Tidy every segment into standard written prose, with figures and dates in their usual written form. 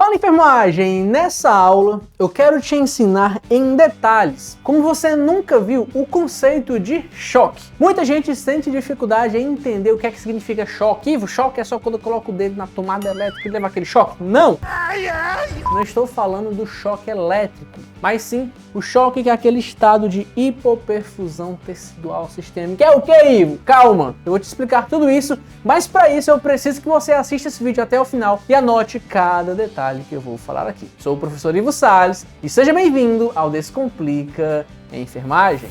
Fala, enfermagem! Nessa aula eu quero te ensinar em detalhes como você nunca viu o conceito de choque. Muita gente sente dificuldade em entender o que é que significa choque. Ivo, choque é só quando eu coloco o dedo na tomada elétrica e leva aquele choque? Não! Não estou falando do choque elétrico, mas sim o choque que é aquele estado de hipoperfusão tecidual sistêmica. É o que, Ivo? Calma, eu vou te explicar tudo isso, mas para isso eu preciso que você assista esse vídeo até o final e anote cada detalhe que eu vou falar aqui. Sou o professor Ivo Salles e seja bem-vindo ao Descomplica Enfermagem.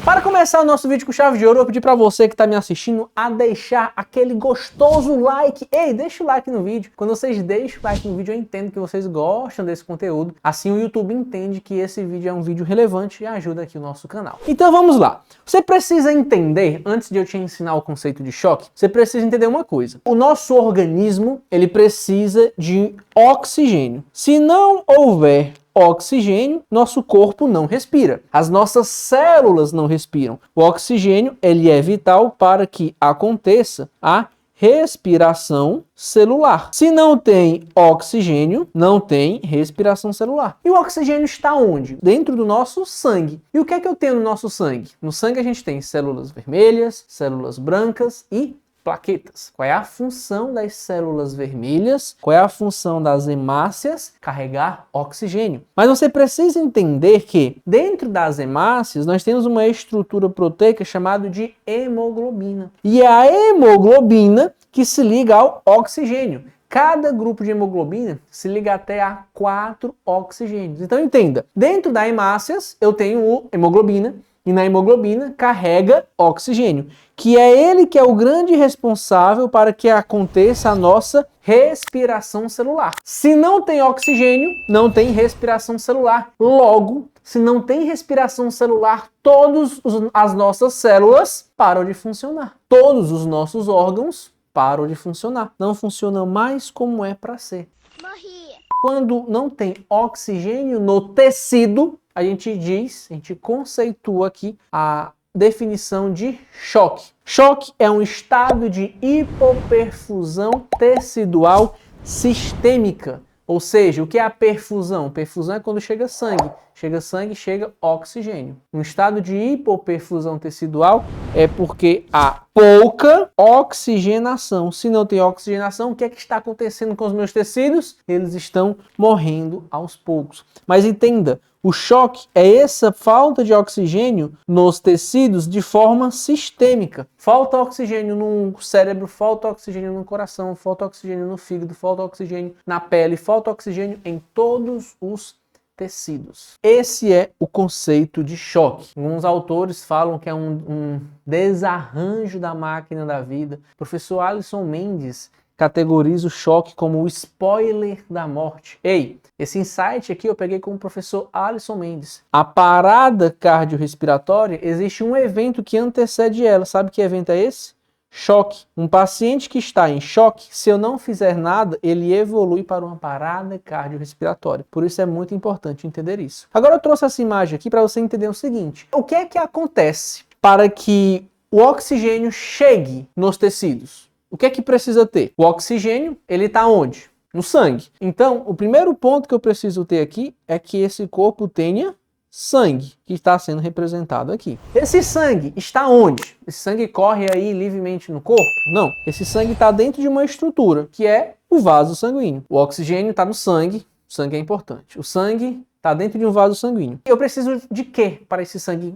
Para começar o nosso vídeo com chave de ouro, eu vou pedir para você que está me assistindo a deixar aquele gostoso like. Ei, deixa o like no vídeo. Quando vocês deixam o like no vídeo, eu entendo que vocês gostam desse conteúdo. Assim o YouTube entende que esse vídeo é um vídeo relevante e ajuda aqui o nosso canal. Então vamos lá. Você precisa entender, antes de eu te ensinar o conceito de choque, você precisa entender uma coisa. O nosso organismo, ele precisa de oxigênio. Se não houver oxigênio, nosso corpo não respira. As nossas células não respiram. O oxigênio, ele é vital para que aconteça a respiração celular. Se não tem oxigênio, não tem respiração celular. E o oxigênio está onde? Dentro do nosso sangue. E o que é que eu tenho no nosso sangue? No sangue a gente tem células vermelhas, células brancas e plaquetas. Qual é a função das células vermelhas? Qual é a função das hemácias? Carregar oxigênio. Mas você precisa entender que dentro das hemácias nós temos uma estrutura proteica chamada de hemoglobina. E é a hemoglobina que se liga ao oxigênio. Cada grupo de hemoglobina se liga até a 4 oxigênios. Então entenda, dentro das hemácias eu tenho o hemoglobina, e na hemoglobina carrega oxigênio, que é ele que é o grande responsável para que aconteça a nossa respiração celular. Se não tem oxigênio, não tem respiração celular. Logo, se não tem respiração celular, todas as nossas células param de funcionar. Todos os nossos órgãos param de funcionar. Não funcionam mais como é para ser. Morri. Quando não tem oxigênio no tecido, a gente conceitua aqui a definição de choque. Choque é um estado de hipoperfusão tecidual sistêmica. Ou seja, o que é a perfusão? Perfusão é quando chega sangue. Chega sangue, chega oxigênio. Um estado de hipoperfusão tecidual é porque há pouca oxigenação. Se não tem oxigenação, o que é que está acontecendo com os meus tecidos? Eles estão morrendo aos poucos. Mas entenda, o choque é essa falta de oxigênio nos tecidos de forma sistêmica. Falta oxigênio no cérebro, falta oxigênio no coração, falta oxigênio no fígado, falta oxigênio na pele, falta oxigênio em todos os tecidos. Esse é o conceito de choque. Alguns autores falam que é um desarranjo da máquina da vida. O professor Alisson Mendes categoriza o choque como o spoiler da morte. Ei, esse insight aqui eu peguei com o professor Alisson Mendes. A parada cardiorrespiratória, existe um evento que antecede ela. Sabe que evento é esse? Choque. Um paciente que está em choque, se eu não fizer nada, ele evolui para uma parada cardiorrespiratória. Por isso é muito importante entender isso. Agora eu trouxe essa imagem aqui para você entender o seguinte. O que é que acontece para que o oxigênio chegue nos tecidos? O que é que precisa ter? O oxigênio, ele está onde? No sangue. Então, o primeiro ponto que eu preciso ter aqui é que esse corpo tenha sangue, que está sendo representado aqui. Esse sangue está onde? Esse sangue corre aí livremente no corpo? Não. Esse sangue está dentro de uma estrutura, que é o vaso sanguíneo. O oxigênio está no sangue, o sangue é importante. O sangue está dentro de um vaso sanguíneo. Eu preciso de quê para esse sangue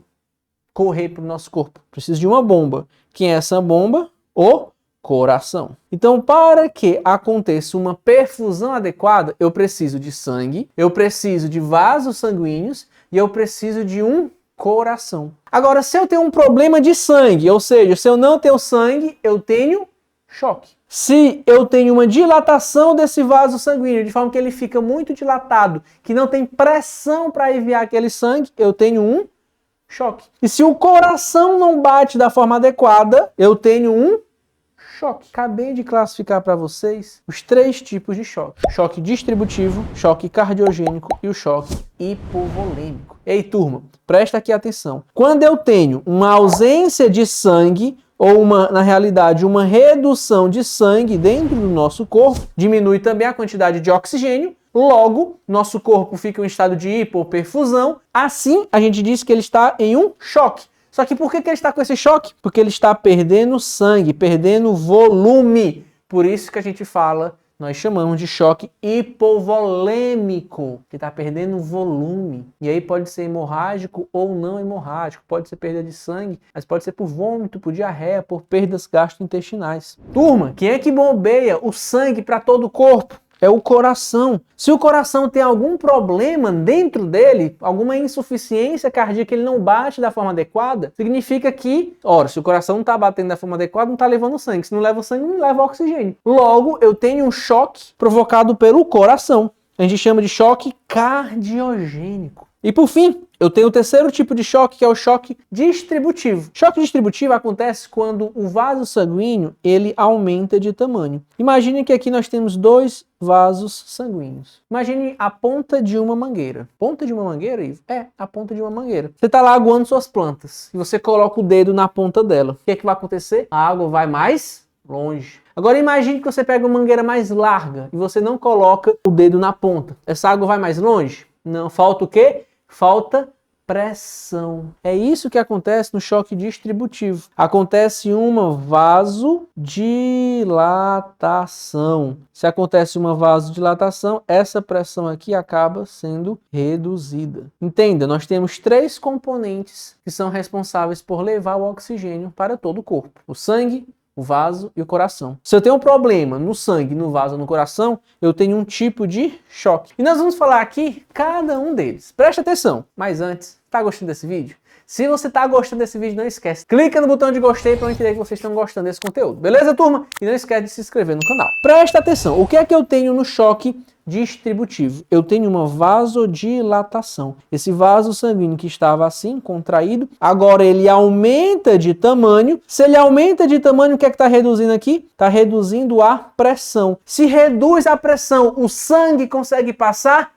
correr para o nosso corpo? Preciso de uma bomba. Quem é essa bomba? O coração. Então, para que aconteça uma perfusão adequada, eu preciso de sangue, eu preciso de vasos sanguíneos e eu preciso de um coração. Agora, se eu tenho um problema de sangue, ou seja, se eu não tenho sangue, eu tenho choque. Se eu tenho uma dilatação desse vaso sanguíneo, de forma que ele fica muito dilatado, que não tem pressão para enviar aquele sangue, eu tenho um choque. E se o coração não bate da forma adequada, eu tenho um choque. Acabei de classificar para vocês os 3 tipos de choque. Choque distributivo, choque cardiogênico e o choque hipovolêmico. Ei, turma, presta aqui atenção. Quando eu tenho uma ausência de sangue, ou na realidade, uma redução de sangue dentro do nosso corpo, diminui também a quantidade de oxigênio, logo, nosso corpo fica em um estado de hipoperfusão, assim a gente diz que ele está em um choque. Só que por que ele está com esse choque? Porque ele está perdendo sangue, perdendo volume. Por isso que a gente fala, nós chamamos de choque hipovolêmico, que está perdendo volume. E aí pode ser hemorrágico ou não hemorrágico, pode ser perda de sangue, mas pode ser por vômito, por diarreia, por perdas gastrointestinais. Turma, quem é que bombeia o sangue para todo o corpo? É o coração. Se o coração tem algum problema dentro dele, alguma insuficiência cardíaca, ele não bate da forma adequada, significa que, ora, se o coração não está batendo da forma adequada, não está levando sangue. Se não leva sangue, não leva oxigênio. Logo, eu tenho um choque provocado pelo coração. A gente chama de choque cardiogênico. E por fim, eu tenho o terceiro tipo de choque, que é o choque distributivo. Choque distributivo acontece quando o vaso sanguíneo ele aumenta de tamanho. Imagine que aqui nós temos dois vasos sanguíneos. Imagine a ponta de uma mangueira. Ponta de uma mangueira, Ivo? É, a ponta de uma mangueira. Você está lá aguando suas plantas e você coloca o dedo na ponta dela. O que é que vai acontecer? A água vai mais longe. Agora imagine que você pega uma mangueira mais larga e você não coloca o dedo na ponta. Essa água vai mais longe? Não. Falta o quê? Falta pressão. É isso que acontece no choque distributivo. Acontece uma vasodilatação. Se acontece uma vasodilatação, essa pressão aqui acaba sendo reduzida. Entenda, nós temos três componentes que são responsáveis por levar o oxigênio para todo o corpo: o sangue, o vaso e o coração. Se eu tenho um problema no sangue, no vaso, no coração, eu tenho um tipo de choque. E nós vamos falar aqui cada um deles. Preste atenção. Mas antes, tá gostando desse vídeo? Se você tá gostando desse vídeo, não esquece. Clica no botão de gostei para eu entender que vocês estão gostando desse conteúdo. Beleza, turma? E não esquece de se inscrever no canal. Presta atenção. O que é que eu tenho no choque distributivo? Eu tenho uma vasodilatação. Esse vaso sanguíneo que estava assim, contraído, agora ele aumenta de tamanho. Se ele aumenta de tamanho, o que é que está reduzindo aqui? Está reduzindo a pressão. Se reduz a pressão, o sangue consegue passar?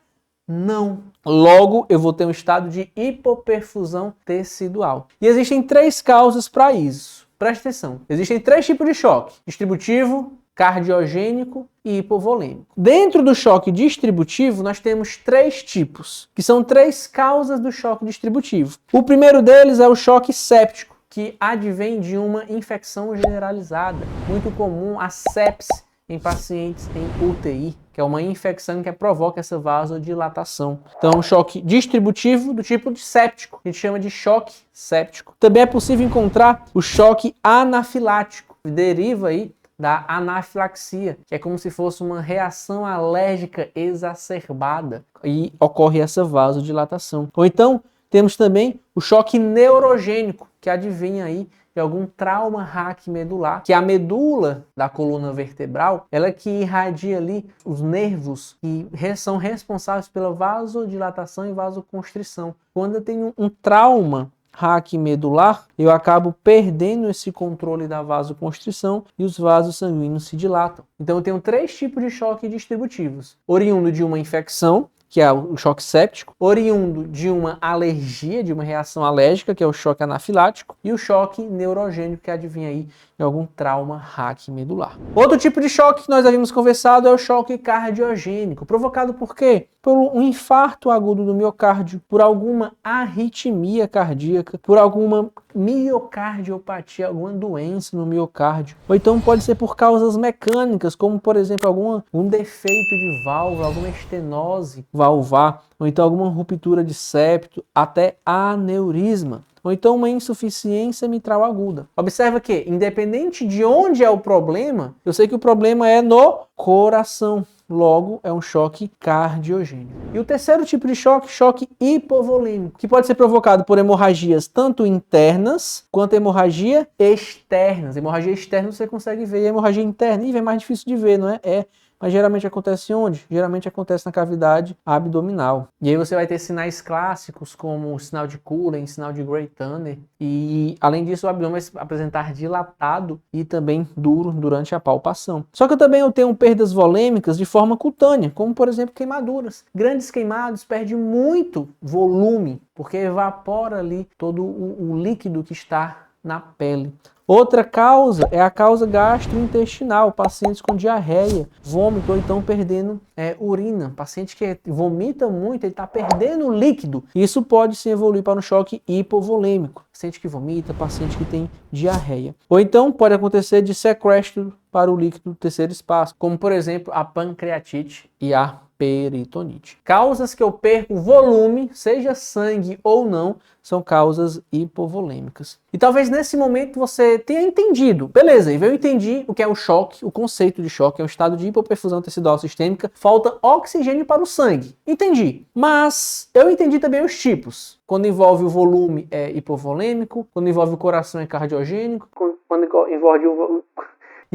Não. Logo, eu vou ter um estado de hipoperfusão tecidual. E existem três causas para isso. Preste atenção. Existem três tipos de choque: distributivo, cardiogênico e hipovolêmico. Dentro do choque distributivo, nós temos três tipos, que são três causas do choque distributivo. O primeiro deles é o choque séptico, que advém de uma infecção generalizada, muito comum a sepse em pacientes em UTI, que é uma infecção que provoca essa vasodilatação. Então, choque distributivo do tipo de séptico, a gente chama de choque séptico. Também é possível encontrar o choque anafilático, que deriva aí da anafilaxia, que é como se fosse uma reação alérgica exacerbada e ocorre essa vasodilatação. Ou então, temos também o choque neurogênico, que advém aí de algum trauma raquimedular, que a medula da coluna vertebral, ela que irradia ali os nervos que são responsáveis pela vasodilatação e vasoconstrição. Quando eu tenho um trauma raquimedular, eu acabo perdendo esse controle da vasoconstrição e os vasos sanguíneos se dilatam. Então eu tenho três tipos de choque distributivos: oriundo de uma infecção, que é o choque séptico, oriundo de uma alergia, de uma reação alérgica, que é o choque anafilático, e o choque neurogênico, que advém aí de algum trauma raquimedular. Outro tipo de choque que nós havíamos conversado é o choque cardiogênico, provocado por quê? Por um infarto agudo do miocárdio, por alguma arritmia cardíaca, por alguma miocardiopatia, alguma doença no miocárdio. Ou então pode ser por causas mecânicas, como por exemplo um defeito de válvula, alguma estenose valvar, ou então alguma ruptura de septo, até aneurisma, ou então uma insuficiência mitral aguda. Observa que, independente de onde é o problema, eu sei que o problema é no coração. Logo, é um choque cardiogênico. E o terceiro tipo de choque, choque hipovolêmico, que pode ser provocado por hemorragias tanto internas quanto hemorragia externas. Hemorragia externa você consegue ver, hemorragia interna é mais difícil de ver, não é? É Mas geralmente acontece onde? Geralmente acontece na cavidade abdominal. E aí você vai ter sinais clássicos como o sinal de Cullen, sinal de Gray-Tanner. E além disso, o abdômen vai se apresentar dilatado e também duro durante a palpação. Só que eu tenho perdas volêmicas de forma cutânea, como por exemplo queimaduras. Grandes queimados perdem muito volume, porque evapora ali todo o líquido que está na pele. Outra causa é a causa gastrointestinal, pacientes com diarreia, vômito ou então perdendo urina. Paciente que vomita muito, ele está perdendo líquido. Isso pode se evoluir para um choque hipovolêmico. Paciente que vomita, paciente que tem diarreia. Ou então pode acontecer de sequestro para o líquido do terceiro espaço, como por exemplo a pancreatite e a peritonite. Causas que eu perco volume, seja sangue ou não, são causas hipovolêmicas. E talvez nesse momento você tenha entendido. Beleza, eu entendi o que é o choque, o conceito de choque é um estado de hipoperfusão tecidual sistêmica, falta oxigênio para o sangue. Entendi. Mas eu entendi também os tipos. Quando envolve o volume é hipovolêmico, quando envolve o coração é cardiogênico,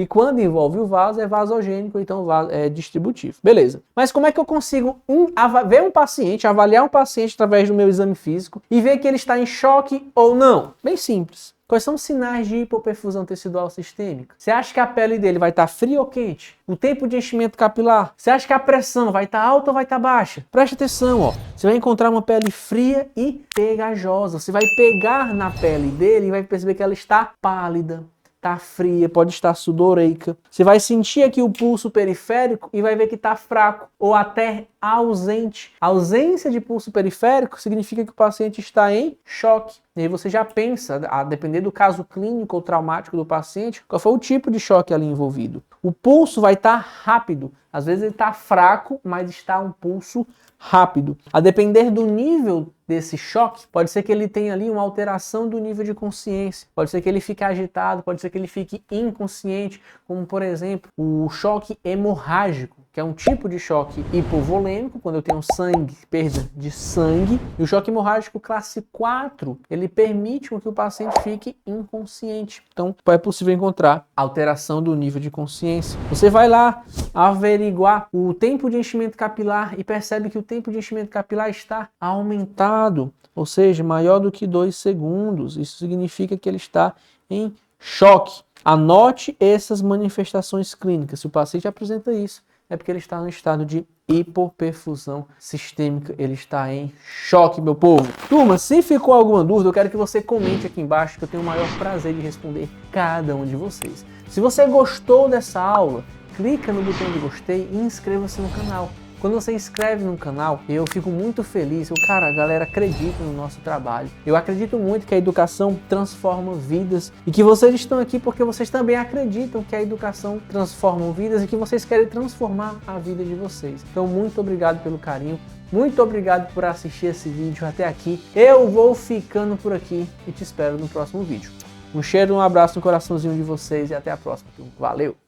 quando envolve o vaso é vasogênico, então é distributivo. Beleza. Mas como é que eu consigo ver um paciente, avaliar um paciente através do meu exame físico e ver que ele está em choque ou não? Bem simples. Quais são os sinais de hipoperfusão tecidual sistêmica? Você acha que a pele dele vai estar fria ou quente? O tempo de enchimento capilar? Você acha que a pressão vai estar alta ou vai estar baixa? Preste atenção, ó. Você vai encontrar uma pele fria e pegajosa. Você vai pegar na pele dele e vai perceber que ela está pálida, tá fria, pode estar sudoreica. Você vai sentir aqui o pulso periférico e vai ver que tá fraco ou até ausente. A ausência de pulso periférico significa que o paciente está em choque. E aí você já pensa, a depender do caso clínico ou traumático do paciente, qual foi o tipo de choque ali envolvido. O pulso vai estar rápido. Às vezes ele está fraco, mas está um pulso rápido. A depender do nível desse choque, pode ser que ele tenha ali uma alteração do nível de consciência, pode ser que ele fique agitado, pode ser que ele fique inconsciente, como por exemplo o choque hemorrágico, que é um tipo de choque hipovolêmico, quando eu tenho sangue, perda de sangue, e o choque hemorrágico classe 4, ele permite que o paciente fique inconsciente. Então, é possível encontrar alteração do nível de consciência. Você vai lá averiguar o tempo de enchimento capilar e percebe que o tempo de enchimento capilar está aumentado, ou seja, maior do que 2 segundos. Isso significa que ele está em choque. Anote essas manifestações clínicas. Se o paciente apresenta isso, é porque ele está no estado de hipoperfusão sistêmica, ele está em choque, meu povo. Turma, se ficou alguma dúvida, eu quero que você comente aqui embaixo, que eu tenho o maior prazer de responder cada um de vocês. Se você gostou dessa aula, clica no botão de gostei e inscreva-se no canal. Quando você inscreve no canal, eu fico muito feliz. Cara, a galera acredita no nosso trabalho. Eu acredito muito que a educação transforma vidas e que vocês estão aqui porque vocês também acreditam que a educação transforma vidas e que vocês querem transformar a vida de vocês. Então, muito obrigado pelo carinho. Muito obrigado por assistir esse vídeo até aqui. Eu vou ficando por aqui e te espero no próximo vídeo. Um cheiro, um abraço no coraçãozinho de vocês e até a próxima. Valeu!